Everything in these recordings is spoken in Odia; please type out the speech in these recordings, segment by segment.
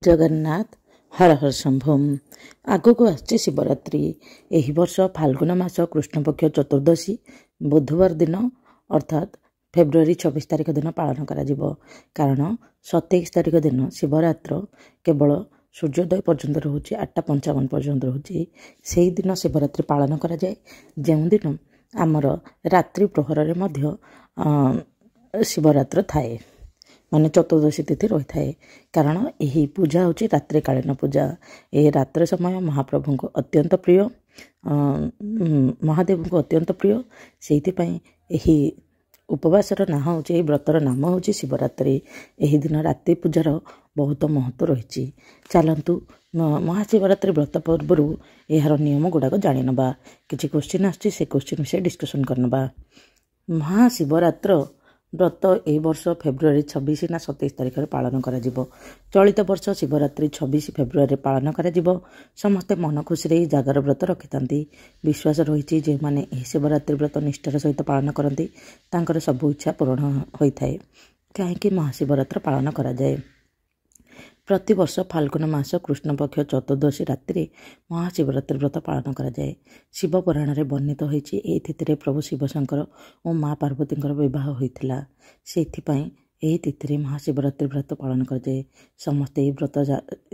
जगन्नाथ हर हर शंभु। आगक आसछि शिवरात्रि। एही वर्ष फाल्गुन मास कृष्णपक्ष चतुर्दशी बुधवार दिन अर्थात फेब्रुआरी 26 तारिख दिन पालन करा जिवो। कारण 27 तारिख दिन शिवरात्र केवल सूर्योदय पर्यंत रोचे 8:55 पर्यंत रोचे से दिन शिवरात्रि पालन करा जाए। ଯେଉଁ दिन आमर रात्रि प्रहर मध्य शिवरात्र थाए माने चतुर्दशी तिथि रही थाए। कारण यही पूजा हूँ रात्रिकालीन पूजा। ये रात्र समय महाप्रभु को अत्यंत प्रिय, महादेव को अत्यंत प्रिय। से उपवासर ना हूँ व्रतर नाम हूँ शिवरात्रि। यही दिन रात्रि पूजार बहुत महत्व रही। चलतु महाशिवरात्रि व्रत पूर्व यार नियम गुड़ाक जाणी नवा। किसी क्वेश्चन आसछि से क्वेश्चन विषय डिस्कसन करनवा। महाशिवरात्र व्रत ए वर्ष फेब्रुआरी 26 ना 27 तारिख पालन करा जिवो। चलित वर्ष शिवरात्रि 26 फेब्रुआरी पालन करा जिवो। समस्ते मन खुशी जागर व्रत रखिथांती। विश्वास रही जे माने शिवरात्रि व्रत निष्ठार सहित पालन करती तांकर सब इच्छा पूर्ण होता है। कहीं महाशिवरात्र पालन करा जाए। प्रतिवर्ष फाल्गुन मास कृष्णपक्ष चतुर्दशी रात्रि महाशिवरात्रि व्रत पालन करा जाए। शिव पुराण में वर्णित होती यही तिथि प्रभु शिवशंकर और माँ पार्वती विवाह होता। से तिथि महाशिवरात्रि व्रत पालन करा जाए। समस्ते व्रत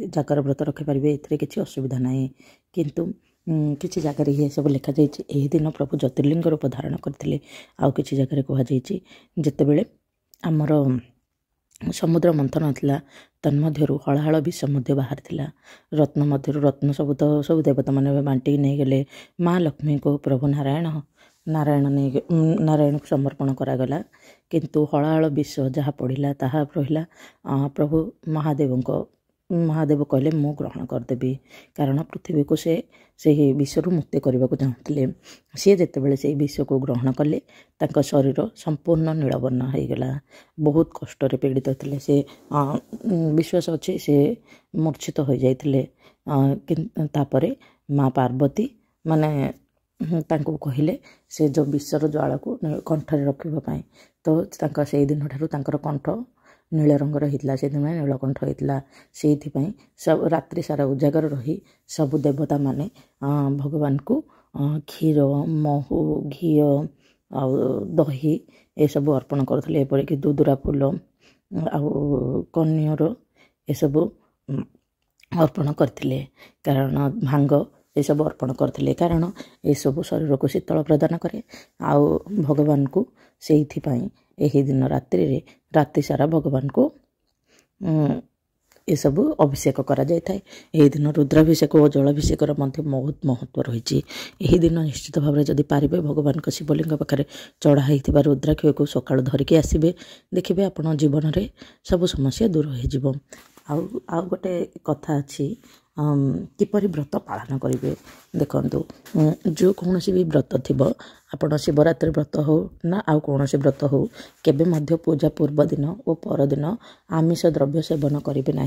जागर व्रत रखिपारे ए किसी असुविधा ना। किंतु किसी जगार ये सब लिखा जाए दिन प्रभु ज्योतिर्लिंग रूप धारण करते। आउ किसी जगार कहुई जितेबले आमर समुद्र मंथन था तन्मध्यरु हलाहल विष मध्य बाहर थिला। रत्न मध्यरु रत्न सब तो सब देवता माने बांटी नहीं गले। माँ लक्ष्मी को प्रभु नारायण को समर्पण करागला। किंतु हलाहल विष जहाँ पड़ा ताहा रहिला प्रभु महादेव कहले मु ग्रहण करदेवी। कारण पृथ्वी को से विषरू मुक्ति करने को चाहते। सी जितेबाला से विष को ग्रहण कले तांका शरीर संपूर्ण नीलवर्ण हो गला। बहुत कष्ट पीड़ित थे से। विश्वास अच्छे से मूर्छित हो जाते। तापरे माँ पार्वती माने तांको कहले से जो विषर ज्वाला को कंठरे रखापी। तो से दिन ठार कंठ नील रंगर होता। से दिन नीलकंठ होता। से सब रात्रि सारा उजागर रही सब देवता माने भगवान को क्षीर महू घी आ दही ये सब अर्पण करते। एपरिक दुदुरा फूल कन्यर ये सब अर्पण करते। कारण भांग ये सब अर्पण करते। कारण ये सब शरीर को शीतल प्रदान करे। आउ भगवान को से यही दिन रात्रि सारा भगवान को ये सब अभिषेक करा जाए। यही दिन रुद्राभिषेक और जलाभिषेक बहुत महत्व रही। यही दिन निश्चित भाव में जदि पारे भगवान को शिवलिंग पाखे चढ़ाई रुद्राक्ष को सकाळु धरिकी आसबे। देखिए आपण जीवन में सब समस्या दूर हो। आउ गोटे कथा अच्छी किपरि व्रत पालन करेंगे। देखंतु जो कौन भी व्रत थी आपण शिवरात्रि व्रत हो ना आउ कौन व्रत हो केबे मध्य पूजा पूर्व दिन और परदिन आमिष द्रव्य सेवन करेंगे ना।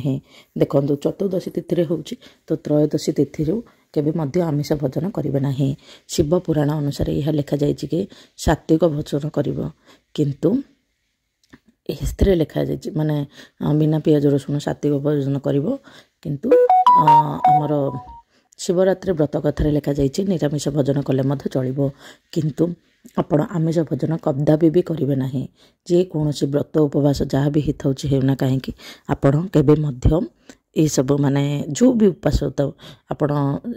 देखंतु चतुर्दशी तिथि हो तो त्रयोदशी तिथि केबे मध्य आमिष भोजन करेंगे ना। शिव पुराण अनुसार यह लिखा जाए कि सात्विक भोजन करिवो। किंतु हिस्ट्री लिखा जाए माने बिना पियाज रसुण सात्विक भोजन करिवो। किंतु आमर शिवरात्रि व्रत कथार लिखा जाए निरामिष भोजन कले मध्य चलिबो। किंतु आपण आमिष भोजन कदापि भी करेंगे ना। जे कौन व्रत उपवास जहाँ भी हित होना कहीं आपण केबे मध्य ये सब माने जो भी उपास होता आपण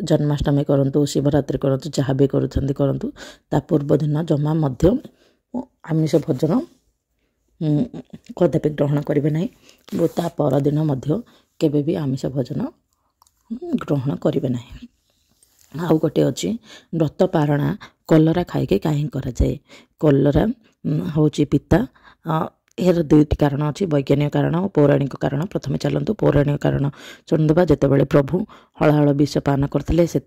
जन्माष्टमी करंतु शिवरात्रि करंतु जहाँ भी करंतु ता पूर्व दिन जमा मध्य आमिष भोजन कदापि ग्रहण करेंगे ना। ता परदिन मध्य केबे भी आमिष भोजन ग्रहण करेंगे ना। आउ गोटे अच्छी व्रत पारणा कलरा खाइके कहीं करा जाए। कलरा हूँ पिता यार दुईटी कारण अच्छी वैज्ञानिक कारण और पौराणिक कारण। प्रथम चलतु पौराणिक कारण शुणिदेवा। जितेबाला प्रभु हलाहल विष पान करते से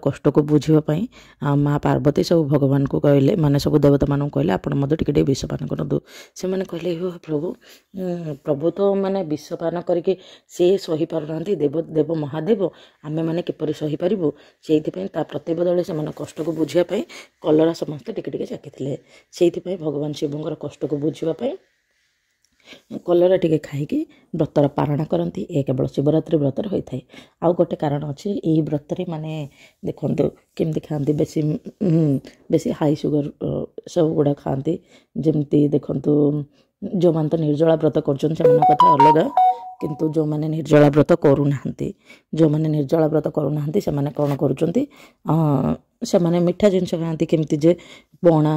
कष्ट को बुझापी माँ पार्वती सब भगवान को कहले माने सब देवता मानू कहले आपण मत टिके विष पान करूँ। से मैंने कहले प्रभु तो माने विष पान करके से सही पारना देव महादेव आमे मैंने किपर सही पारू। से प्रतिबदले से कष्ट को बुझापी कलरा समस्ते टिके चाखी से भगवान शिवंर कष्ट को बुझापी କଲରା ଟିକେ ଖାଇକି ବ୍ରତର ପାଳନ କରନ୍ତି। ଏ କେବଳ ଶିବରାତ୍ରି ବ୍ରତରେ ହୋଇଥାଏ। ଆଉ ଗୋଟେ କାରଣ ଅଛି, ଏହି ବ୍ରତରେ ମାନେ ଦେଖନ୍ତୁ କେମିତି ଖାଆନ୍ତି, ବେଶୀ ହାଇ ସୁଗର ସବୁଗୁଡ଼ା ଖାଆନ୍ତି। ଯେମିତି ଦେଖନ୍ତୁ ଯେଉଁମାନେ ତ ନିର୍ଜଳା ବ୍ରତ କରୁଛନ୍ତି ସେମାନଙ୍କ କଥା ଅଲଗା, କିନ୍ତୁ ଯେଉଁମାନେ ନିର୍ଜଳା ବ୍ରତ କରୁନାହାନ୍ତି ସେମାନେ କ'ଣ କରୁଛନ୍ତି, ସେମାନେ ମିଠା ଜିନିଷ ଖାଆନ୍ତି। କେମିତି ଯେ ପଣା,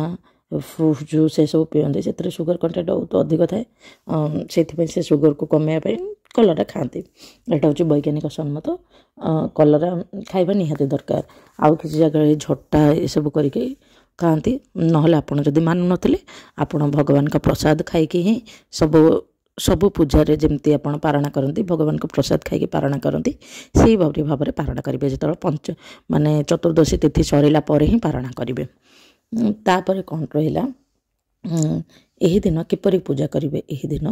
ଫ୍ରୁଟ୍ ଜୁସ୍ ଏସବୁ ପିଅନ୍ତି, ସେଥିରେ ସୁଗର କଣ୍ଟେଣ୍ଟ ବହୁତ ଅଧିକ ଥାଏ। ସେଥିପାଇଁ ସେ ସୁଗରକୁ କମାଇବା ପାଇଁ କଲରା ଖାଆନ୍ତି। ଏଇଟା ହେଉଛି ବୈଜ୍ଞାନିକ ସମ୍ମତ। କଲରା ଖାଇବା ନିହାତି ଦରକାର। ଆଉ କିଛି ଜାଗାରେ ଝଟା ଏସବୁ କରିକି ଖାଆନ୍ତି। ନହେଲେ ଆପଣ ଯଦି ମାନୁନଥିଲେ ଆପଣ ଭଗବାନଙ୍କ ପ୍ରସାଦ ଖାଇକି ହିଁ ସବୁ ପୂଜାରେ ଯେମିତି ଆପଣ ପାରଣା କରନ୍ତି, ଭଗବାନଙ୍କ ପ୍ରସାଦ ଖାଇକି ପାରଣା କରନ୍ତି, ସେଇଭଳି ଭାବରେ ପାରଣା କରିବେ। ଯେତେବେଳେ ମାନେ ଚତୁର୍ଦ୍ଦଶୀ ତିଥି ସରିଲା ପରେ ହିଁ ପାରଣା କରିବେ। ତାପରେ କ'ଣ ରହିଲା, ଏହି ଦିନ କିପରି ପୂଜା କରିବେ? ଏହି ଦିନ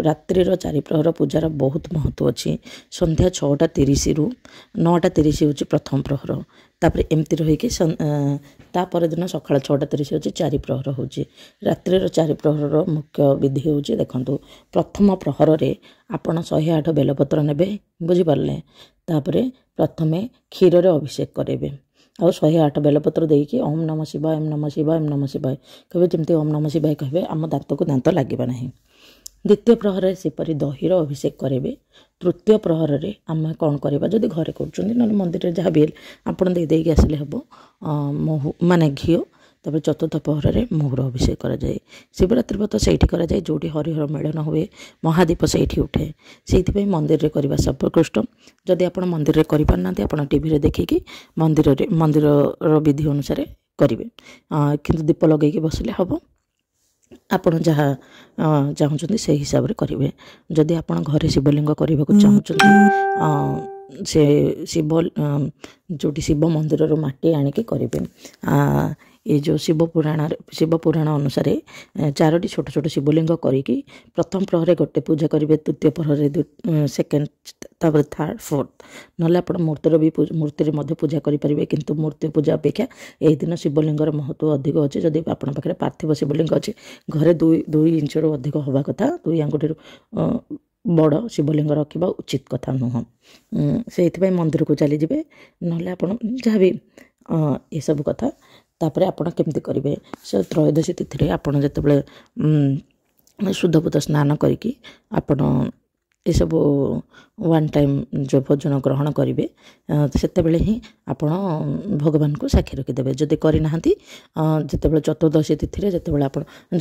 ରାତ୍ରିର 4 ପ୍ରହର ପୂଜାର ବହୁତ ମହତ୍ତ୍ୱ ଅଛି। ସନ୍ଧ୍ୟା 6:30ରୁ 9:30 ହେଉଛି ପ୍ରଥମ ପ୍ରହର। ତାପରେ ଏମିତି ରହିକି ତାପର ଦିନ ସକାଳ 6:30 ହେଉଛି 4 ପ୍ରହର ହେଉଛି। ରାତ୍ରିର 4 ପ୍ରହରର ମୁଖ୍ୟ ବିଧି ହେଉଛି, ଦେଖନ୍ତୁ ପ୍ରଥମ ପ୍ରହରରେ ଆପଣ 108 ବେଲପତ୍ର ନେବେ, ବୁଝିପାରିଲେ। ତାପରେ ପ୍ରଥମେ କ୍ଷୀରରେ ଅଭିଷେକ କରିବେ। ଆଉ 108 ବେଲପତ୍ର ଦେଇକି ଓମ୍ ନମଃ ଶିବାୟ, ଓମ୍ ନମଃ ଶିବାୟ, ଓମ୍ ନମଃ ଶିବାୟ କହିବେ। ଯେମିତି ଓମ୍ ନମଃ ଶିବାୟ କହିବେ ଆମ ଦାନ୍ତକୁ ଦାନ୍ତ ଲାଗିବ ନାହିଁ। ଦ୍ୱିତୀୟ ପ୍ରହରରେ ସେପରି ଦହିର ଅଭିଷେକ କରିବେ। ତୃତୀୟ ପ୍ରହରରେ ଆମେ କ'ଣ କରିବା, ଯଦି ଘରେ କରୁଛନ୍ତି ନହେଲେ ମନ୍ଦିରରେ ଯାହା ବି ହେଲେ ଆପଣ ଦେଇକି ଆସିଲେ ହେବ, ମହୁ ମାନେ ଘିଅ। ତାପରେ ଚତୁର୍ଥ ପ୍ରହରରେ ମହୁର ଅଭିଷେକ କରାଯାଏ। ଶିବରାତ୍ରି ବ୍ରତ ସେଇଠି କରାଯାଏ ଯେଉଁଠି ହରିହର ମିଳନ ହୁଏ, ମହାଦୀପ ସେଇଠି ଉଠେ। ସେଇଥିପାଇଁ ମନ୍ଦିରରେ କରିବା ସର୍ବୋତ୍କୃଷ୍ଟ। ଯଦି ଆପଣ ମନ୍ଦିରରେ କରିପାରୁନାହାନ୍ତି, ଆପଣ ଟିଭିରେ ଦେଖିକି ମନ୍ଦିରର ବିଧି ଅନୁସାରେ କରିବେ। କିନ୍ତୁ ଦୀପ ଲଗେଇକି ବସିଲେ ହେବ। ଆପଣ ଯାହା ଚାହୁଁଛନ୍ତି ସେହି ହିସାବରେ କରିବେ। ଯଦି ଆପଣ ଘରେ ଶିବଲିଙ୍ଗ କରିବାକୁ ଚାହୁଁଛନ୍ତି, ସେ ଯେଉଁଠି ଶିବ ମନ୍ଦିରରୁ ମାଟି ଆଣିକି କରିବେ। ଏ ଯେଉଁ ଶିବ ପୁରାଣ ଅନୁସାରେ 4ଟି ଛୋଟ ଛୋଟ ଶିବଲିଙ୍ଗ କରିକି ପ୍ରଥମ ପ୍ରହରରେ ଗୋଟେ ପୂଜା କରିବେ, ତୃତୀୟ ପ୍ରହରରେ ସେକେଣ୍ଡ, ତାପରେ ଥାର୍ଡ଼, ଫୋର୍ଥ। ନହେଲେ ଆପଣ ମୂର୍ତ୍ତିରେ ମଧ୍ୟ ପୂଜା କରିପାରିବେ। କିନ୍ତୁ ମୂର୍ତ୍ତି ପୂଜା ଅପେକ୍ଷା ଏହି ଦିନ ଶିବଲିଙ୍ଗର ମହତ୍ତ୍ୱ ଅଧିକ ଅଛି। ଯଦି ଆପଣଙ୍କ ପାଖରେ ପାର୍ଥିବ ଶିବଲିଙ୍ଗ ଅଛି, ଘରେ 2 ଇଞ୍ଚରୁ ଅଧିକ ହେବା କଥା, 2 ଆଙ୍ଗୁଠିରୁ ବଡ଼ ଶିବଲିଙ୍ଗ ରଖିବା ଉଚିତ କଥା ନୁହଁ। ସେଇଥିପାଇଁ ମନ୍ଦିରକୁ ଚାଲିଯିବେ। ନହେଲେ ଆପଣ ଯାହା ବି ଏସବୁ କଥା। ତାପରେ ଆପଣ କେମିତି କରିବେ, ସେ ତ୍ରୟୋଦଶୀ ତିଥିରେ ଆପଣ ଯେତେବେଳେ ଶୁଦ୍ଧପୂତ ସ୍ନାନ କରିକି ଆପଣ ଏସବୁ 1 ଟାଇମ୍ ଯେଉଁ ଭୋଜନ ଗ୍ରହଣ କରିବେ, ସେତେବେଳେ ହିଁ ଆପଣ ଭଗବାନଙ୍କୁ ସାକ୍ଷୀ ରଖିଦେବେ। ଯଦି କରିନାହାନ୍ତି, ଯେତେବେଳେ ଚତୁର୍ଦ୍ଦଶୀ ତିଥିରେ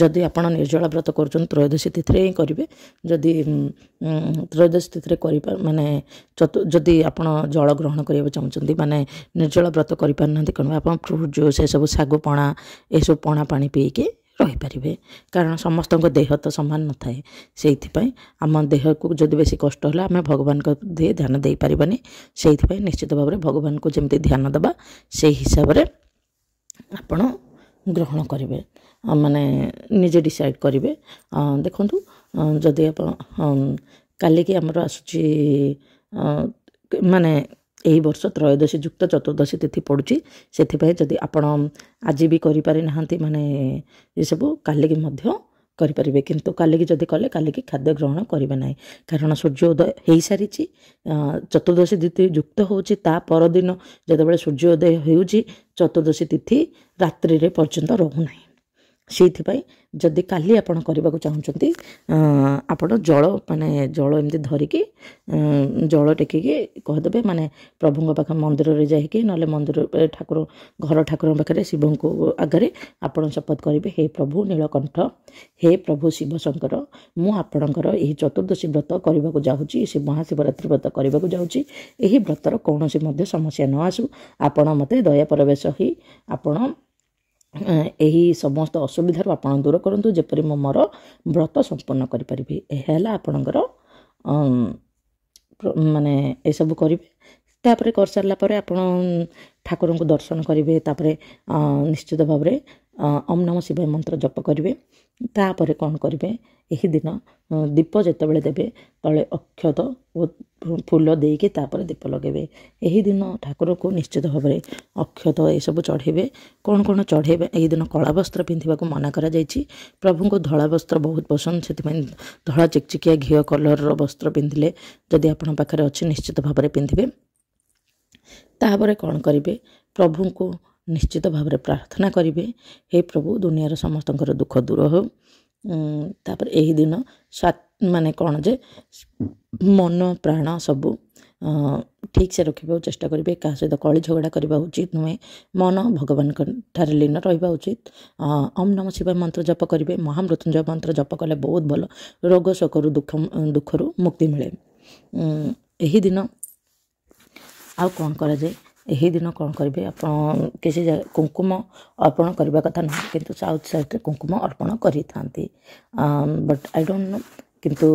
ଯଦି ଆପଣ ନିର୍ଜଳା ବ୍ରତ କରୁଛନ୍ତି ତ୍ରୟୋଦଶୀ ତିଥିରେ ହିଁ କରିବେ। ଯଦି ତ୍ରୟୋଦଶୀ ତିଥିରେ ଯଦି ଆପଣ ଜଳ ଗ୍ରହଣ କରିବାକୁ ଚାହୁଁଛନ୍ତି, ମାନେ ନିର୍ଜଳା ବ୍ରତ କରିପାରୁନାହାନ୍ତି, କ'ଣ ଆପଣ ଫ୍ରୁଟ୍ ଜୁସ୍ ଏସବୁ ଶାଗୁ ପଣା ଏସବୁ ପଣା ପାଣି ପିଇକି ରହିପାରିବେ। କାରଣ ସମସ୍ତଙ୍କ ଦେହ ତ ସମାନ ନଥାଏ। ସେଇଥିପାଇଁ ଆମ ଦେହକୁ ଯଦି ବେଶୀ କଷ୍ଟ ହେଲା ଆମେ ଭଗବାନଙ୍କ ଦେହରେ ଧ୍ୟାନ ଦେଇପାରିବାନି। ସେଇଥିପାଇଁ ନିଶ୍ଚିତ ଭାବରେ ଭଗବାନଙ୍କୁ ଯେମିତି ଧ୍ୟାନ ଦେବା ସେଇ ହିସାବରେ ଆପଣ ଗ୍ରହଣ କରିବେ, ମାନେ ନିଜେ ଡିସାଇଡ଼୍ କରିବେ। ଦେଖନ୍ତୁ ଯଦି ଆପଣ କାଲିକି ଆମର ଆସୁଛି, ମାନେ ଏହି ବର୍ଷ ତ୍ରୟୋଦଶୀ ଯୁକ୍ତ ଚତୁର୍ଦ୍ଦଶୀ ତିଥି ପଡ଼ୁଛି। ସେଥିପାଇଁ ଯଦି ଆପଣ ଆଜି ବି କରିପାରିନାହାନ୍ତି, ମାନେ ଏସବୁ କାଲିକି ମଧ୍ୟ କରିପାରିବେ। କିନ୍ତୁ କାଲିକି ଯଦି କଲେ କାଲିକି ଖାଦ୍ୟ ଗ୍ରହଣ କରିବେ ନାହିଁ, କାରଣ ସୂର୍ଯ୍ୟ ଉଦୟ ହୋଇସାରିଛି। ଚତୁର୍ଦ୍ଦଶୀ ତିଥି ଯୁକ୍ତ ହେଉଛି ତା ପରଦିନ ଯେତେବେଳେ ସୂର୍ଯ୍ୟ ଉଦୟ ହେଉଛି, ଚତୁର୍ଦ୍ଦଶୀ ତିଥି ରାତ୍ରିରେ ପର୍ଯ୍ୟନ୍ତ ରହୁନାହିଁ। ସେଇଥିପାଇଁ ଯଦି କାଲି ଆପଣ କରିବାକୁ ଚାହୁଁଛନ୍ତି, ଆପଣ ଜଳ ଏମିତି ଧରିକି ଜଳ ଟେକିକି କହିଦେବେ, ମାନେ ପ୍ରଭୁଙ୍କ ପାଖ ମନ୍ଦିରରେ ଯାଇକି ନହେଲେ ଘର ଠାକୁରଙ୍କ ପାଖରେ ଶିବଙ୍କୁ ଆଗରେ ଆପଣ ଶପଥ କରିବେ, ହେ ପ୍ରଭୁ ନୀଳକଣ୍ଠ, ହେ ପ୍ରଭୁ ଶିବ ଶଙ୍କର, ମୁଁ ଆପଣଙ୍କର ଏହି ଚତୁର୍ଦ୍ଦଶୀ ବ୍ରତ କରିବାକୁ ଯାଉଛି, ମହାଶିବରାତ୍ରି ବ୍ରତ କରିବାକୁ ଯାଉଛି। ଏହି ବ୍ରତର କୌଣସି ମଧ୍ୟ ସମସ୍ୟା ନ ଆସୁ, ଆପଣ ମୋତେ ଦୟା ପରବେଶ ହୋଇ ଆପଣ ଏହି ସମସ୍ତ ଅସୁବିଧାରୁ ଆପଣ ଦୂର କରନ୍ତୁ, ଯେପରି ମୁଁ ମୋର ବ୍ରତ ସମ୍ପନ୍ନ କରିପାରିବି। ଏହା ହେଲା ଆପଣଙ୍କର ମାନେ ଏସବୁ କରିବେ। ତାପରେ କରିସାରିଲା ପରେ ଆପଣ ଠାକୁରଙ୍କୁ ଦର୍ଶନ କରିବେ। ତାପରେ ନିଶ୍ଚିତ ଭାବରେ ଓମ୍ ନମଃ ଶିବାୟ ମନ୍ତ୍ର ଜପ କରିବେ। ତାପରେ କ'ଣ କରିବେ, ଏହି ଦିନ ଦୀପ ଯେତେବେଳେ ଦେବେ ତଳେ ଅକ୍ଷତ ଓ ଫୁଲ ଦେଇକି ତାପରେ ଦୀପ ଲଗାଇବେ। ଏହି ଦିନ ଠାକୁରଙ୍କୁ ନିଶ୍ଚିତ ଭାବରେ ଅକ୍ଷତ ଏସବୁ ଚଢ଼େଇବେ। କ'ଣ କ'ଣ ଚଢ଼େଇବେ, ଏହି ଦିନ କଳା ବସ୍ତ୍ର ପିନ୍ଧିବାକୁ ମନା କରାଯାଇଛି। ପ୍ରଭୁଙ୍କୁ ଧଳା ବସ୍ତ୍ର ବହୁତ ପସନ୍ଦ, ସେଥିପାଇଁ ଧଳା ଚିକଚିକିଆ ଘିଅ କଲରର ବସ୍ତ୍ର ପିନ୍ଧିଲେ ଯଦି ଆପଣଙ୍କ ପାଖରେ ଅଛି ନିଶ୍ଚିତ ଭାବରେ ପିନ୍ଧିବେ। ତାପରେ କ'ଣ କରିବେ, ପ୍ରଭୁଙ୍କୁ ନିଶ୍ଚିତ ଭାବରେ ପ୍ରାର୍ଥନା କରିବେ, ହେ ପ୍ରଭୁ ଦୁନିଆର ସମସ୍ତଙ୍କର ଦୁଃଖ ଦୂର ହେଉ। ତାପରେ ଏହି ଦିନ ମାନେ କ'ଣ ଯେ ମନ ପ୍ରାଣ ସବୁ ଠିକ୍ ସେ ରଖିବାକୁ ଚେଷ୍ଟା କରିବେ। କାହା ସହିତ କଳି ଝଗଡ଼ା କରିବା ଉଚିତ ନୁହେଁ। ମନ ଭଗବାନଙ୍କ ଠାରେ ଲୀନ ରହିବା ଉଚିତ। ଓମ୍ ନମଃ ଶିବାୟ ମନ୍ତ୍ର ଜପ କରିବେ। ମହାମୃତ୍ୟୁଞ୍ଜୟ ମନ୍ତ୍ର ଜପ କଲେ ବହୁତ ଭଲ, ରୋଗ ଶୋକରୁ ଦୁଃଖରୁ ମୁକ୍ତି ମିଳେ। ଏହି ଦିନ ଆଉ କ'ଣ କରାଯାଏ, ଏହି ଦିନ କ'ଣ କରିବେ, ଆପଣ କିଛି କୁଙ୍କୁମ ଅର୍ପଣ କରିବା କଥା ନୁହେଁ, କିନ୍ତୁ ସାଉଥ୍ ସାଇଡ଼୍ରେ କୁଙ୍କୁମ ଅର୍ପଣ କରିଥାନ୍ତି। ବଟ୍ ଆଇ ଡୋଣ୍ଟ ନୋ, କିନ୍ତୁ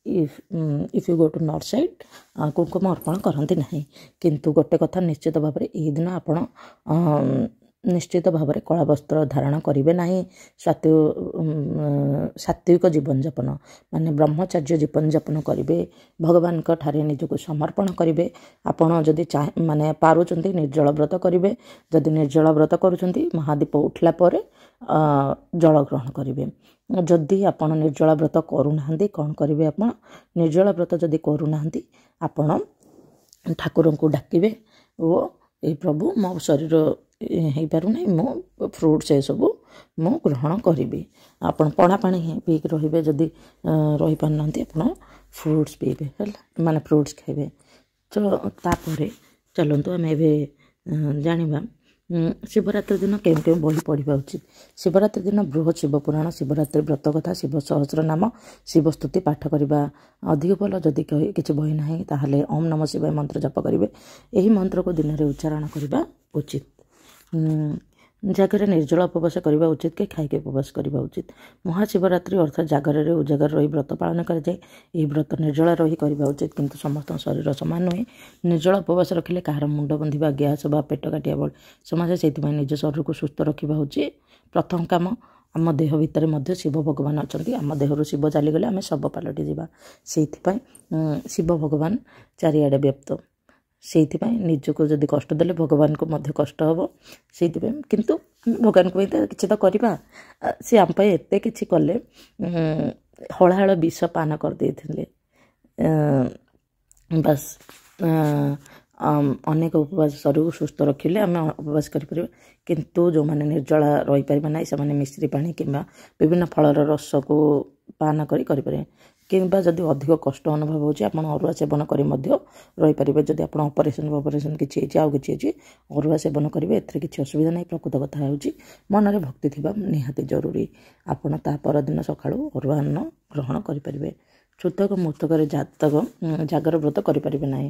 if you go to north side କୁଙ୍କୁମ ଅର୍ପଣ କରନ୍ତି ନାହିଁ। କିନ୍ତୁ ଗୋଟେ କଥା ନିଶ୍ଚିତ ଭାବରେ ଏହି ଦିନ ଆପଣ ନିଶ୍ଚିତ ଭାବରେ କଳା ବସ୍ତ୍ର ଧାରଣ କରିବେ ନାହିଁ। ସାତ୍ତ୍ୱିକ ଜୀବନଯାପନ ମାନେ ବ୍ରହ୍ମଚର୍ଯ୍ୟ ଜୀବନଯାପନ କରିବେ। ଭଗବାନଙ୍କ ଠାରେ ନିଜକୁ ସମର୍ପଣ କରିବେ। ଆପଣ ଯଦି ମାନେ ପାରୁଛନ୍ତି ନିର୍ଜଳ ବ୍ରତ କରିବେ। ଯଦି ନିର୍ଜଳ ବ୍ରତ କରୁଛନ୍ତି ମହାଦୀପ ଉଠିଲା ପରେ ଜଳ ଗ୍ରହଣ କରିବେ। ଯଦି ଆପଣ ନିର୍ଜଳ ବ୍ରତ କରୁନାହାନ୍ତି କ'ଣ କରିବେ, ଆପଣ ନିର୍ଜଳ ବ୍ରତ ଯଦି କରୁନାହାନ୍ତି ଆପଣ ଠାକୁରଙ୍କୁ ଡାକିବେ ଓ ଏଇ ପ୍ରଭୁ ମୋ ଶରୀର ହେଇପାରୁନାହିଁ, ମୁଁ ଫ୍ରୁଟ୍ସ ଏସବୁ ମୁଁ ଗ୍ରହଣ କରିବି। ଆପଣ ପଣା ପାଣି ପିଇକି ରହିବେ। ଯଦି ରହିପାରୁନାହାନ୍ତି ଆପଣ ଫ୍ରୁଟ୍ସ ପିଇବେ, ହେଲା, ମାନେ ଫ୍ରୁଟ୍ସ ଖାଇବେ। ତ ତାପରେ ଚାଲନ୍ତୁ ଆମେ ଏବେ ଜାଣିବା ଶିବରାତ୍ରି ଦିନ କେଉଁ କେଉଁ ବହି ପଢ଼ିବା ଉଚିତ। ଶିବରାତ୍ରି ଦିନ ବୃହତ ଶିବ ପୁରାଣ, ଶିବରାତ୍ରି ବ୍ରତ କଥା, ଶିବ ସହସ୍ର ନାମ, ଶିବ ସ୍ତୁତି ପାଠ କରିବା ଅଧିକ ଭଲ। ଯଦି କିଛି ବହି ନାହିଁ ତାହେଲେ ଓମ୍ ନମଃ ଶିବାୟ ମନ୍ତ୍ର ଜପ କରିବେ। ଏହି ମନ୍ତ୍ରକୁ ଦିନରେ ଉଚ୍ଚାରଣ କରିବା ଉଚିତ। ଜାଗରରେ ନିର୍ଜଳ ଉପବାସ କରିବା ଉଚିତ କି ଖାଇକି ଉପବାସ କରିବା ଉଚିତ। ମହାଶିବରାତ୍ରି ଅର୍ଥାତ୍ ଜାଗରରେ ଉଜାଗର ରହି ବ୍ରତ ପାଳନ କରାଯାଏ। ଏହି ବ୍ରତ ନିର୍ଜଳ ରହି କରିବା ଉଚିତ, କିନ୍ତୁ ସମସ୍ତଙ୍କ ଶରୀର ସମାନ ନୁହେଁ। ନିର୍ଜଳ ଉପବାସ ରଖିଲେ କାହାର ମୁଣ୍ଡ ବିନ୍ଧିବା, ଗ୍ୟାସ୍ ବା ପେଟ କାଟିବା ଭଳି ସମସ୍ୟା, ସେଇଥିପାଇଁ ନିଜ ଶରୀରକୁ ସୁସ୍ଥ ରଖିବା ହେଉଛି ପ୍ରଥମ କାମ। ଆମ ଦେହ ଭିତରେ ମଧ୍ୟ ଶିବ ଭଗବାନ ଅଛନ୍ତି। ଆମ ଦେହରୁ ଶିବ ଚାଲିଗଲେ ଆମେ ଶବ ପାଲଟି ଯିବା। ସେଇଥିପାଇଁ ଶିବ ଭଗବାନ ଚାରିଆଡ଼େ ବ୍ୟପ୍ତ। ସେଇଥିପାଇଁ ନିଜକୁ ଯଦି କଷ୍ଟ ଦେଲେ ଭଗବାନଙ୍କୁ ମଧ୍ୟ କଷ୍ଟ ହେବ। ସେଇଥିପାଇଁ କିନ୍ତୁ ଭଗବାନଙ୍କ ପାଇଁ ତ କିଛି ତ କରିବା। ସେ ଆମ ପାଇଁ ଏତେ କିଛି କଲେ, ହଳାହଳ ବିଷ ପାନ କରିଦେଇଥିଲେ। ବାସ୍ ଅନେକ ଉପବାସ ଶରୀରକୁ ସୁସ୍ଥ ରଖିଲେ ଆମେ ଉପବାସ କରିପାରିବା। କିନ୍ତୁ ଯେଉଁମାନେ ନିର୍ଜଳା ରହିପାରିବେ ନାହିଁ ସେମାନେ ମିଶ୍ରି ପାଣି କିମ୍ବା ବିଭିନ୍ନ ଫଳର ରସକୁ ପାନ କରିପାରିବେ। କିମ୍ବା ଯଦି ଅଧିକ କଷ୍ଟ ଅନୁଭବ ହେଉଛି ଆପଣ ଅରୁଆ ସେବନ କରି ମଧ୍ୟ ରହିପାରିବେ। ଯଦି ଆପଣ ଅପରେସନ୍ କିଛି ହେଇଛି, ଆଉ କିଛି ହେଇଛି, ଅରୁଆ ସେବନ କରିବେ, ଏଥିରେ କିଛି ଅସୁବିଧା ନାହିଁ। ପ୍ରକୃତ କଥା ହେଉଛି ମନରେ ଭକ୍ତି ଥିବା ନିହାତି ଜରୁରୀ। ଆପଣ ତା ପରଦିନ ସକାଳୁ ଅରୁଆ ଅନ୍ନ ଗ୍ରହଣ କରିପାରିବେ। ଛୁତକ ମୁତକରେ ଜାଗର ବ୍ରତ କରିପାରିବେ ନାହିଁ।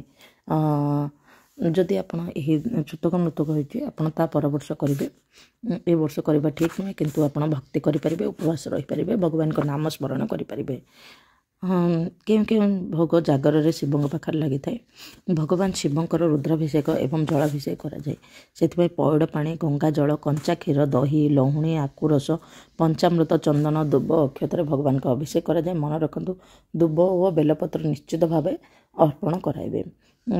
ଯଦି ଆପଣ ଏହି ଛୁତକ ମୃତକ ହୋଇଛି ଆପଣ ତା ପର ବର୍ଷ କରିବେ। ଏ ବର୍ଷ କରିବା ଠିକ୍ ନୁହେଁ, କିନ୍ତୁ ଆପଣ ଭକ୍ତି କରିପାରିବେ, ଉପବାସ ରହିପାରିବେ, ଭଗବାନଙ୍କ ନାମ ସ୍ମରଣ କରିପାରିବେ। କେଉଁ କେଉଁ ଭୋଗ ଜାଗରରେ ଶିବଙ୍କ ପାଖରେ ଲାଗିଥାଏ। ଭଗବାନ ଶିବଙ୍କର ରୁଦ୍ରାଭିଷେକ ଏବଂ ଜଳାଭିଷେକ କରାଯାଏ। ସେଥିପାଇଁ ପଇଡ଼ ପାଣି, ଗଙ୍ଗା ଜଳ, କଞ୍ଚା କ୍ଷୀର, ଦହି, ଲହୁଣୀ, ଆଖୁ ରସ, ପଞ୍ଚାମୃତ, ଚନ୍ଦନ, ଦୁବ, ଅକ୍ଷତରେ ଭଗବାନଙ୍କ ଅଭିଷେକ କରାଯାଏ। ମନେ ରଖନ୍ତୁ, ଦୁବ ଓ ବେଲପତ୍ର ନିଶ୍ଚିତ ଭାବେ ଅର୍ପଣ କରାଇବେ।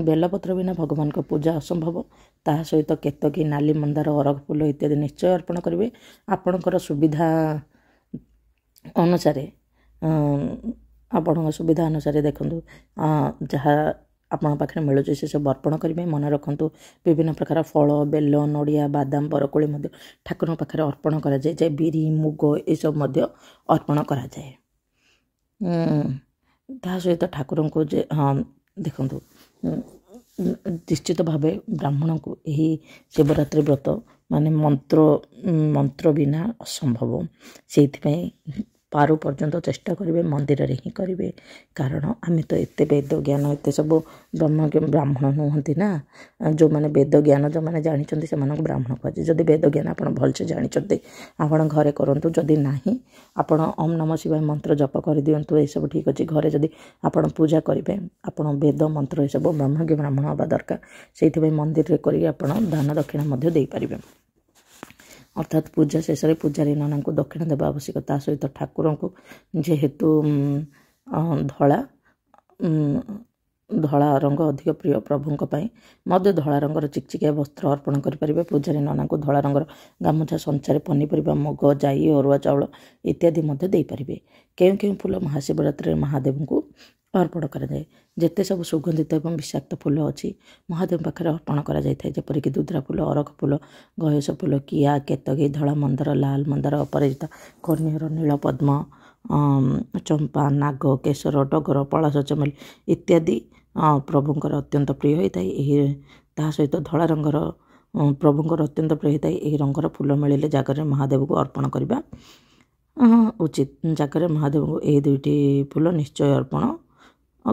ବେଲପତ୍ର ବିନା ଭଗବାନଙ୍କ ପୂଜା ଅସମ୍ଭବ। ତାହା ସହିତ କେତକୀ, ନାଲି ମନ୍ଦାର, ଅରଖ ଫୁଲ ଇତ୍ୟାଦି ନିଶ୍ଚୟ ଅର୍ପଣ କରିବେ। ଆପଣଙ୍କର ସୁବିଧା ଅନୁସାରେ ଦେଖନ୍ତୁ ଯାହା ଆପଣଙ୍କ ପାଖରେ ମିଳୁଛି ସେସବୁ ଅର୍ପଣ କରିବେ। ମନେ ରଖନ୍ତୁ, ବିଭିନ୍ନ ପ୍ରକାର ଫଳ, ବେଲ, ନଡ଼ିଆ, ବାଦାମ, ବରକୋଳି ମଧ୍ୟ ଠାକୁରଙ୍କ ପାଖରେ ଅର୍ପଣ କରାଯାଏ। ବିରି, ମୁଗ ଏସବୁ ମଧ୍ୟ ଅର୍ପଣ କରାଯାଏ। ତା ସହିତ ଠାକୁରଙ୍କୁ ଦେଖନ୍ତୁ, ନିଶ୍ଚିତ ଭାବେ ବ୍ରାହ୍ମଣଙ୍କୁ ଏହି ଶିବରାତ୍ରି ବ୍ରତ ମାନେ ମନ୍ତ୍ର ବିନା ଅସମ୍ଭବ। ସେଇଥିପାଇଁ ପାରୁ ପର୍ଯ୍ୟନ୍ତ ଚେଷ୍ଟା କରିବେ ମନ୍ଦିରରେ ହିଁ କରିବେ। କାରଣ ଆମେ ତ ଏତେ ବେଦ ଜ୍ଞାନ ଏତେ ସବୁ ବ୍ରାହ୍ମଣ ନୁହନ୍ତି ନା। ଯେଉଁମାନେ ବେଦ ଜ୍ଞାନ ଯେଉଁମାନେ ଜାଣିଛନ୍ତି ସେମାନଙ୍କୁ ବ୍ରାହ୍ମଣ କୁହାଯାଏ। ଯଦି ବେଦ ଜ୍ଞାନ ଆପଣ ଭଲସେ ଜାଣିଛନ୍ତି ଆପଣ ଘରେ କରନ୍ତୁ, ଯଦି ନାହିଁ ଆପଣ ଓମ୍ ନମଃ ଶିବାୟ ମନ୍ତ୍ର ଜପ କରିଦିଅନ୍ତୁ, ଏସବୁ ଠିକ୍ ଅଛି। ଘରେ ଯଦି ଆପଣ ପୂଜା କରିବେ ଆପଣ ବେଦ ମନ୍ତ୍ର ଏସବୁ ବ୍ରହ୍ମଜ୍ଞ ବ୍ରାହ୍ମଣ ହେବା ଦରକାର। ସେଇଥିପାଇଁ ମନ୍ଦିରରେ କରିକି ଆପଣ ଦାନ ଦକ୍ଷିଣା ମଧ୍ୟ ଦେଇପାରିବେ। ଅର୍ଥାତ୍ ପୂଜା ଶେଷରେ ପୂଜାରୀ ନନାଙ୍କୁ ଦକ୍ଷିଣା ଦେବା ଆବଶ୍ୟକ। ତା ସହିତ ଠାକୁରଙ୍କୁ ଯେହେତୁ ଧଳା ରଙ୍ଗ ଅଧିକ ପ୍ରିୟ ପ୍ରଭୁଙ୍କ ପାଇଁ ମଧ୍ୟ ଧଳା ରଙ୍ଗର ଚିକଚିକିଆ ବସ୍ତ୍ର ଅର୍ପଣ କରିପାରିବେ। ପୂଜାରୀ ନନାଙ୍କୁ ଧଳା ରଙ୍ଗର ଗାମୁଛା, ସଞ୍ଚାରେ ପନିପରିବା, ମୁଗ, ଜାଇ, ଅରୁଆ ଚାଉଳ ଇତ୍ୟାଦି ମଧ୍ୟ ଦେଇପାରିବେ। କେଉଁ କେଉଁ ଫୁଲ ମହାଶିବରାତ୍ରିରେ ମହାଦେବଙ୍କୁ ଅର୍ପଣ କରାଯାଏ? ଯେତେ ସବୁ ସୁଗନ୍ଧିତ ଏବଂ ବିଷାକ୍ତ ଫୁଲ ଅଛି ମହାଦେବ ପାଖରେ ଅର୍ପଣ କରାଯାଇଥାଏ। ଯେପରିକି ଦୁଦ୍ରା ଫୁଲ, ଅରଖ ଫୁଲ, ଗୟସ ଫୁଲ, କିଆ, କେତକୀ, ଧଳା ମନ୍ଦାର, ଲାଲ ମନ୍ଦାର, ଅପରାଜିତା, କର୍ଣ୍ଣିଅର, ନୀଳପଦ୍ମ, ଚମ୍ପା, ନାଗ, କେଶର, ଟଗର, ପଳାଶ, ଚମେଲି ଇତ୍ୟାଦି ପ୍ରଭୁଙ୍କର ଅତ୍ୟନ୍ତ ପ୍ରିୟ ହୋଇଥାଏ। ତାହା ସହିତ ଧଳା ରଙ୍ଗର ପ୍ରଭୁଙ୍କର ଅତ୍ୟନ୍ତ ପ୍ରିୟ ହୋଇଥାଏ। ଏହି ରଙ୍ଗର ଫୁଲ ମିଳିଲେ ଜାଗରରେ ମହାଦେବଙ୍କୁ ଅର୍ପଣ କରିବା ଉଚିତ। ଜାଗରରେ ମହାଦେବଙ୍କୁ ଏହି ଦୁଇଟି ଫୁଲ ନିଶ୍ଚୟ ଅର୍ପଣ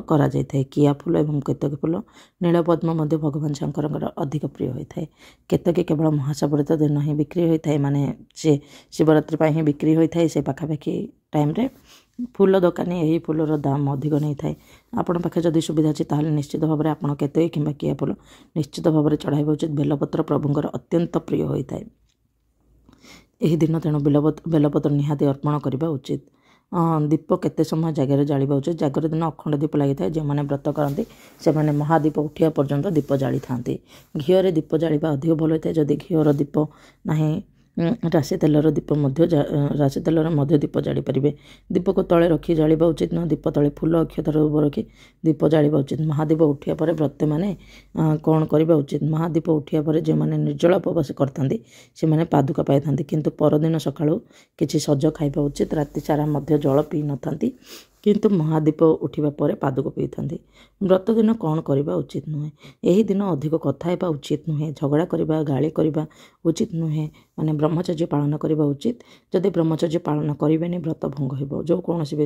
କରାଯାଇଥାଏ। କିଆ ଫୁଲ ଏବଂ କେତକୀ ଫୁଲ। ନୀଳପଦ୍ମ ମଧ୍ୟ ଭଗବାନ ଶଙ୍କରଙ୍କର ଅଧିକ ପ୍ରିୟ ହୋଇଥାଏ। କେତକୀ କେବଳ ମହାଶିବରାତ୍ରି ଦିନ ହିଁ ବିକ୍ରି ହୋଇଥାଏ, ମାନେ ସେ ଶିବରାତ୍ରି ପାଇଁ ହିଁ ବିକ୍ରି ହୋଇଥାଏ। ସେ ପାଖାପାଖି ଟାଇମ୍ରେ ଫୁଲ ଦୋକାନୀ ଏହି ଫୁଲର ଦାମ ଅଧିକ ନେଇଥାଏ। ଆପଣଙ୍କ ପାଖରେ ଯଦି ସୁବିଧା ଅଛି ତାହେଲେ ନିଶ୍ଚିତ ଭାବରେ ଆପଣ କେତକୀ କିମ୍ବା କିଆ ଫୁଲ ନିଶ୍ଚିତ ଭାବରେ ଚଢ଼ାଇବା ଉଚିତ। ବେଲପତ୍ର ପ୍ରଭୁଙ୍କର ଅତ୍ୟନ୍ତ ପ୍ରିୟ ହୋଇଥାଏ ଏହି ଦିନ, ତେଣୁ ବେଲପତ୍ର ନିହାତି ଅର୍ପଣ କରିବା ଉଚିତ। ଦୀପ କେତେ ସମୟ ଜାଗାରେ ଜାଳିବା ଉଚିତ? ଜାଗର ଦିନ ଅଖଣ୍ଡ ଦୀପ ଲାଗିଥାଏ। ଯେଉଁମାନେ ବ୍ରତ କରନ୍ତି ସେମାନେ ମହାଦୀପ ଉଠିବା ପର୍ଯ୍ୟନ୍ତ ଦୀପ ଜାଳିଥାନ୍ତି। ଘିଅରେ ଦୀପ ଜାଳିବା ଅଧିକ ଭଲ ହୋଇଥାଏ। ଯଦି ଘିଅର ଦୀପ ନାହିଁ ରାଶି ତେଲର ମଧ୍ୟ ଦୀପ ଜାଳିପାରିବେ। ଦୀପକୁ ତଳେ ରଖି ଜାଳିବା ଉଚିତ ନୁହେଁ। ଦୀପ ତଳେ ଫୁଲ ଅକ୍ଷତ ରଖି ଦୀପ ଜାଳିବା ଉଚିତ। ମହାଦୀପ ଉଠିବା ପରେ ବ୍ରତୀମାନେ କ'ଣ କରିବା ଉଚିତ? ମହାଦୀପ ଉଠିବା ପରେ ଯେଉଁମାନେ ନିର୍ଜଳ ଉପବାସ କରିଥାନ୍ତି ସେମାନେ ପାଦୁକା ପାଇଥାନ୍ତି, କିନ୍ତୁ ପରଦିନ ସକାଳୁ କିଛି ସଜ ଖାଇବା ଉଚିତ। ରାତି ସାରା ମଧ୍ୟ ଜଳ ପିଇ ନଥାନ୍ତି, କିନ୍ତୁ ମହାଦୀପ ଉଠିବା ପରେ ପାଦୁକ ପିଇଥାନ୍ତି। ବ୍ରତ ଦିନ କ'ଣ କରିବା ଉଚିତ ନୁହେଁ? ଏହି ଦିନ ଅଧିକ କଥା ହେବା ଉଚିତ ନୁହେଁ। ଝଗଡ଼ା କରିବା, ଗାଳି କରିବା ଉଚିତ ନୁହେଁ। ମାନେ ବ୍ରହ୍ମଚର୍ଯ୍ୟ ପାଳନ କରିବା ଉଚିତ। ଯଦି ବ୍ରହ୍ମଚର୍ଯ୍ୟ ପାଳନ କରିବେନି ବ୍ରତ ଭଙ୍ଗ ହେବ। ଯେଉଁ କୌଣସି ବି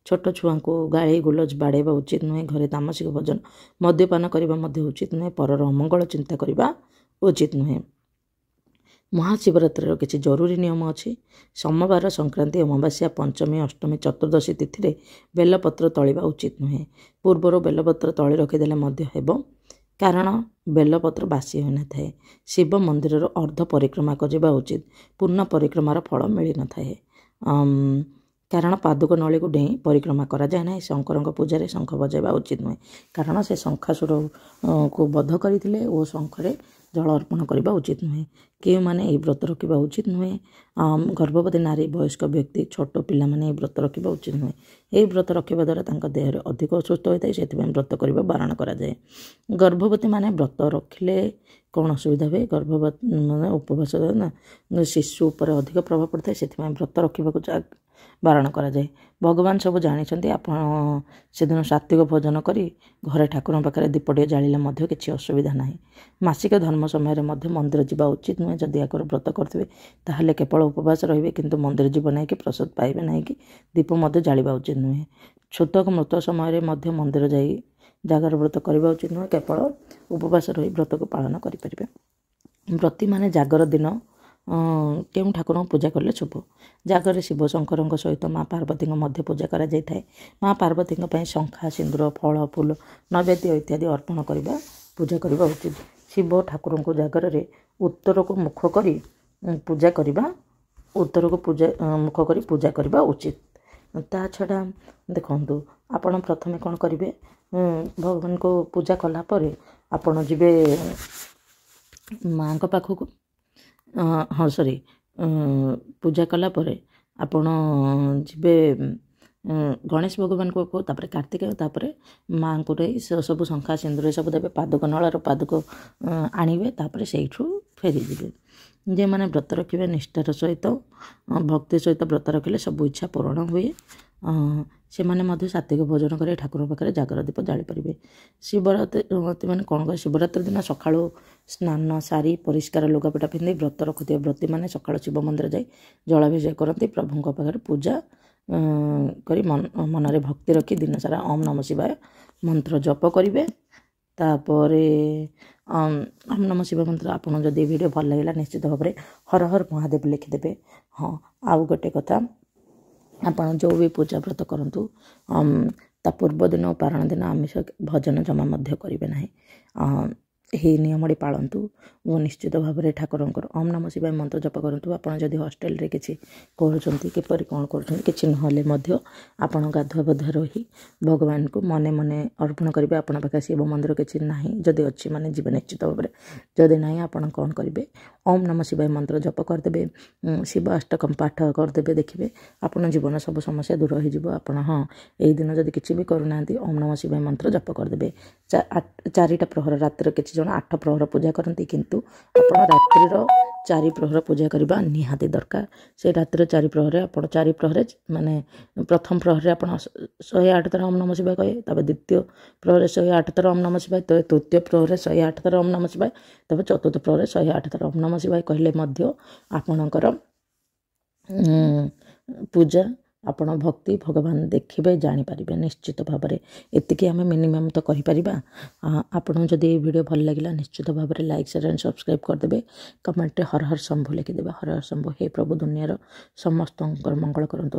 ଛୋଟ ଛୁଆଙ୍କୁ ଗାଳି ଗୁଲଜ ବାଡ଼େଇବା ଉଚିତ ନୁହେଁ। ଘରେ ତାମସିକ ଭୋଜନ, ମଦ୍ୟପାନ କରିବା ମଧ୍ୟ ଉଚିତ ନୁହେଁ। ପରର ଅମଙ୍ଗଳ ଚିନ୍ତା କରିବା ଉଚିତ ନୁହେଁ। ମହାଶିବରାତ୍ରିର କିଛି ଜରୁରୀ ନିୟମ ଅଛି। ସୋମବାର, ସଂକ୍ରାନ୍ତି, ଅମାବାସ୍ୟା, ପଞ୍ଚମୀ, ଅଷ୍ଟମୀ, ଚତୁର୍ଦ୍ଦଶୀ ତିଥିରେ ବେଲପତ୍ର ତଳିବା ଉଚିତ ନୁହେଁ। ପୂର୍ବରୁ ବେଲପତ୍ର ତଳି ରଖିଦେଲେ ମଧ୍ୟ ହେବ, କାରଣ ବେଲପତ୍ର ବାସି ହୋଇନଥାଏ। ଶିବ ମନ୍ଦିରର ଅର୍ଦ୍ଧ ପରିକ୍ରମା କରିବା ଉଚିତ। ପୂର୍ଣ୍ଣ ପରିକ୍ରମାର ଫଳ ମିଳିନଥାଏ, କାରଣ ପାଦୁକ ନଳୀକୁ ଡେଇଁ ପରିକ୍ରମା କରାଯାଏ ନାହିଁ। ଶଙ୍କରଙ୍କ ପୂଜାରେ ଶଙ୍ଖ ବଜାଇବା ଉଚିତ ନୁହେଁ, କାରଣ ସେ ଶଙ୍ଖାସୁରକୁ ବଧ କରିଥିଲେ ଓ ଶଙ୍ଖରେ ଜଳ ଅର୍ପଣ କରିବା ଉଚିତ ନୁହେଁ। କେଉଁମାନେ ଏହି ବ୍ରତ ରଖିବା ଉଚିତ ନୁହେଁ? ଗର୍ଭବତୀ ନାରୀ, ବୟସ୍କ ବ୍ୟକ୍ତି, ଛୋଟ ପିଲାମାନେ ଏହି ବ୍ରତ ରଖିବା ଉଚିତ ନୁହେଁ। ଏହି ବ୍ରତ ରଖିବା ଦ୍ୱାରା ତାଙ୍କ ଦେହରେ ଅଧିକ ଅସୁସ୍ଥ ହୋଇଥାଏ, ସେଥିପାଇଁ ବ୍ରତ କରିବା ବାରଣ କରାଯାଏ। ଗର୍ଭବତୀମାନେ ବ୍ରତ ରଖିଲେ କ'ଣ ଅସୁବିଧା ହୁଏ? ଗର୍ଭବତୀ ମାନେ ଉପବାସ ଶିଶୁ ଉପରେ ଅଧିକ ପ୍ରଭାବ ପଡ଼ିଥାଏ, ସେଥିପାଇଁ ବ୍ରତ ରଖିବାକୁ ବାରଣ କରାଯାଏ। ଭଗବାନ ସବୁ ଜାଣିଛନ୍ତି। ଆପଣ ସେଦିନ ସାତ୍ତ୍ୱିକ ଭୋଜନ କରି ଘରେ ଠାକୁରଙ୍କ ପାଖରେ ଦୀପଟିଏ ଜାଳିଲେ ମଧ୍ୟ କିଛି ଅସୁବିଧା ନାହିଁ। ମାସିକ ଧର୍ମ ସମୟରେ ମଧ୍ୟ ମନ୍ଦିର ଯିବା ଉଚିତ ନୁହେଁ। ଯଦି ଆଗରୁ ବ୍ରତ କରିଥିବେ ତାହେଲେ କେବଳ ଉପବାସ ରହିବେ, କିନ୍ତୁ ମନ୍ଦିର ଯିବ ନାହିଁ କି ପ୍ରସାଦ ପାଇବେ ନାହିଁ କି ଦୀପ ମଧ୍ୟ ଜାଳିବା ଉଚିତ ନୁହେଁ। ଛୁତକ ମୃତ ସମୟରେ ମଧ୍ୟ ମନ୍ଦିର ଯାଇ ଜାଗର ବ୍ରତ କରିବା ଉଚିତ ନୁହେଁ। କେବଳ ଉପବାସ ରହି ବ୍ରତକୁ ପାଳନ କରିପାରିବେ। ବ୍ରତୀମାନେ ଜାଗର ଦିନ କେଉଁ ଠାକୁରଙ୍କୁ ପୂଜା କଲେ ଶୁଭ? ଜାଗରରେ ଶିବ ଶଙ୍କରଙ୍କ ସହିତ ମା ପାର୍ବତୀଙ୍କ ମଧ୍ୟ ପୂଜା କରାଯାଇଥାଏ। ମା ପାର୍ବତୀଙ୍କ ପାଇଁ ଶଙ୍ଖା, ସିନ୍ଦୁର, ଫଳ, ଫୁଲ, ନୈବେଦ୍ୟ ଇତ୍ୟାଦି ଅର୍ପଣ କରିବା ପୂଜା କରିବା ଉଚିତ। ଶିବ ଠାକୁରଙ୍କୁ ଜାଗରରେ ଉତ୍ତରକୁ ମୁଖ କରି ପୂଜା କରିବା ଉଚିତ। ତା ଛଡ଼ା ଦେଖନ୍ତୁ, ଆପଣ ପ୍ରଥମେ କ'ଣ କରିବେ? ଭଗବାନଙ୍କୁ ପୂଜା କଲା ପରେ ଆପଣ ଯିବେ ମାଙ୍କ ପାଖକୁ। ପୂଜା କଲା ପରେ ଆପଣ ଯିବେ ଗଣେଶ ଭଗବାନଙ୍କ ପାଖକୁ, ତାପରେ କାର୍ତ୍ତିକେୟ, ତାପରେ ମାଙ୍କୁ ନେଇ ସବୁ ଶଙ୍ଖା ସିନ୍ଦୁର ସବୁ ଦେବେ। ପାଦୁକ ନଳାର ପାଦୁକ ଆଣିବେ, ତାପରେ ସେଇଠୁ ଫେରିଯିବେ। ଯେଉଁମାନେ ବ୍ରତ ରଖିବେ ନିଷ୍ଠାର ସହିତ ଭକ୍ତି ସହିତ ବ୍ରତ ରଖିଲେ ସବୁ ଇଚ୍ଛା ପୂରଣ ହୁଏ। ସେମାନେ ମଧ୍ୟ ସାତ୍ତ୍ୱିକ ଭୋଜନ କରି ଠାକୁରଙ୍କ ପାଖରେ ଜାଗର ଦୀପ ଜାଳିପାରିବେ। ଶିବରାତ୍ରି ମାନେ କ'ଣ କରେ? ଶିବରାତ୍ରି ଦିନ ସକାଳୁ ସ୍ନାନ ସାରି ପରିଷ୍କାର ଲୁଗାପଟା ପିନ୍ଧି ବ୍ରତ ରଖୁଥିବା ବ୍ରତୀମାନେ ସକାଳୁ ଶିବ ମନ୍ଦିର ଯାଇ ଜଳାଭିଷେକ କରନ୍ତି। ପ୍ରଭୁଙ୍କ ପାଖରେ ପୂଜା କରି ମନରେ ଭକ୍ତି ରଖି ଦିନସାରା ଓମ୍ ନମଃ ଶିବାୟ ମନ୍ତ୍ର ଜପ କରିବେ। ତାପରେ ଓମ୍ ନମଃ ଶିବାୟ ମନ୍ତ୍ର ଆପଣ ଯଦି ଭିଡ଼ିଓ ଭଲ ଲାଗିଲା ନିଶ୍ଚିତ ଭାବରେ ହର ହର ମହାଦେବ ଲେଖିଦେବେ। ହଁ, ଆଉ ଗୋଟେ କଥା, ଆପଣ ଯେଉଁ ବି ପୂଜା ବ୍ରତ କରନ୍ତୁ ତା ପୂର୍ବ ଦିନ ଓ ପାରଣ ଦିନ ଆମିଷ ଭୋଜନ ଜମା ମଧ୍ୟ କରିବେ ନାହିଁ। ଏହି ନିୟମଟି ପାଳନ୍ତୁ ଓ ନିଶ୍ଚିତ ଭାବରେ ଠାକୁରଙ୍କର ଓମ୍ ନମଃ ଶିବାୟ ମନ୍ତ୍ର ଜପ କରନ୍ତୁ। ଆପଣ ଯଦି ହଷ୍ଟେଲରେ କିଛି କରୁଛନ୍ତି, କିପରି କ'ଣ କରୁଛନ୍ତି, କିଛି ନହେଲେ ମଧ୍ୟ ଆପଣ ଗାଧୁଆ ପାଧୁଆ ରହି ଭଗବାନଙ୍କୁ ମନେ ମନେ ଅର୍ପଣ କରିବେ। ଆପଣ ପାଖରେ ଶିବ ମନ୍ଦିର କିଛି ନାହିଁ, ଯଦି ଅଛି ମାନେ ଯିବେ ନିଶ୍ଚିତ ଭାବରେ। ଯଦି ନାହିଁ ଆପଣ କ'ଣ କରିବେ, ଓମ୍ ନମଃ ଶିବାୟ ମନ୍ତ୍ର ଜପ କରିଦେବେ, ଶିବ ଅଷ୍ଟକମ୍ ପାଠ କରିଦେବେ। ଦେଖିବେ ଆପଣ ଜୀବନ ସବୁ ସମସ୍ୟା ଦୂର ହୋଇଯିବ। ଆପଣ ଏଇ ଦିନ ଯଦି କିଛି ବି କରୁନାହାନ୍ତି ଓମ୍ ନମଃ ଶିବାୟ ମନ୍ତ୍ର ଜପ କରିଦେବେ। 4ଟା ପ୍ରହର, ରାତିର କିଛି ଜଣ 8 ପ୍ରହର ପୂଜା କରନ୍ତି, କିନ୍ତୁ ଆପଣ ରାତ୍ରିର 4 ପ୍ରହର ପୂଜା କରିବା ନିହାତି ଦରକାର। ସେ ରାତିର 4 ପ୍ରହରରେ ଆପଣ 4 ପ୍ରହରେ ମାନେ ପ୍ରଥମ ପ୍ରହରରେ ଆପଣ 108 ଥର ଓମ୍ ନମଃ ଶିବାୟ କହିବେ, ତାପରେ ଦ୍ୱିତୀୟ ପ୍ରହରରେ 108 ଥର ଓମ୍ ନମଃ ଶିବାୟ, ତୃତୀୟ ପ୍ରହରରେ 108 ଥର ଓମ୍ ନମଃ ଶିବାୟ, ତାପରେ ଚତୁର୍ଥ ପ୍ରହରରେ 108 ଥର ଓମ୍ ନମଃ ଶିବାୟ କହିଲେ ମଧ୍ୟ ଆପଣଙ୍କର ପୂଜା ଆପଣ ଭକ୍ତି ଭଗବାନ ଦେଖିବେ, ଜାଣିପାରିବେ ନିଶ୍ଚିତ ଭାବରେ। ଏତିକି ଆମେ ମିନିମମ୍ ତ କରିପାରିବା। ଆପଣଙ୍କୁ ଯଦି এই ଭିଡ଼ିଓ ଭଲ ଲାଗିଲା ନିଶ୍ଚିତ ଭାବରେ ଲାଇକ୍ ସେୟାର ଆଣ୍ଡ ସବସ୍କ୍ରାଇବ୍ କରିଦେବେ। କମେଣ୍ଟରେ ହର ହର ଶମ୍ଭୁ ଲେଖିଦେବେ। ହର ହର ଶମ୍ଭୁ। ହେ ପ୍ରଭୁ ଦୁନିଆର ସମସ୍ତଙ୍କର ମଙ୍ଗଳ କରନ୍ତୁ।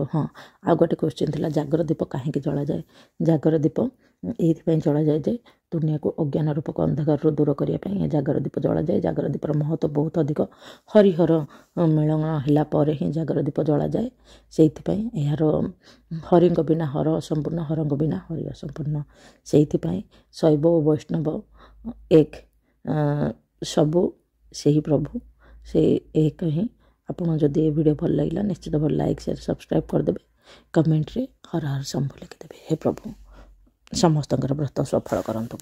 ଆଉ ଗୋଟେ କ୍ୱେଶ୍ଚିନ୍ ଥିଲା, ଜାଗର ଦୀପ କାହିଁକି ଜଳାଯାଏ? ଜାଗର ଦୀପ ଏଇଥିପାଇଁ ଜଳାଯାଏ ଯେ ଦୁନିଆକୁ ଅଜ୍ଞାନ ରୂପକ ଅନ୍ଧକାରରୁ ଦୂର କରିବା ପାଇଁ ଏ ଜାଗର ଦୀପ ଜଳାଯାଏ। ଜାଗର ଦୀପର ମହତ୍ତ୍ୱ ବହୁତ ଅଧିକ। ହରିହର ମିଳନ ହେଲା ପରେ ହିଁ ଜାଗର ଦୀପ ଜଳାଯାଏ। ସେଇଥିପାଇଁ ଏହାର ହରିଙ୍କ ବିନା ହର ଅସମ୍ପୂର୍ଣ୍ଣ, ହରଙ୍କ ବିନା ହରି ଅସମ୍ପୂର୍ଣ୍ଣ। ସେଇଥିପାଇଁ ଶୈବ ଓ ବୈଷ୍ଣବ ଏକ, ସବୁ ସେହି ପ୍ରଭୁ, ସେ ଏକ ହିଁ। ଆପଣ ଯଦି ଏ ଭିଡ଼ିଓ ଭଲ ଲାଗିଲା ନିଶ୍ଚିତ ଭାବରେ ଲାଇକ୍ ସେୟାର ସବସ୍କ୍ରାଇବ୍ କରିଦେବେ। କମେଣ୍ଟରେ ହର ହର ଶମ୍ଭୁ ଲେଖିଦେବେ। ହେ ପ୍ରଭୁ ସମସ୍ତଙ୍କର ବ୍ରତ ସଫଳ କରନ୍ତୁ।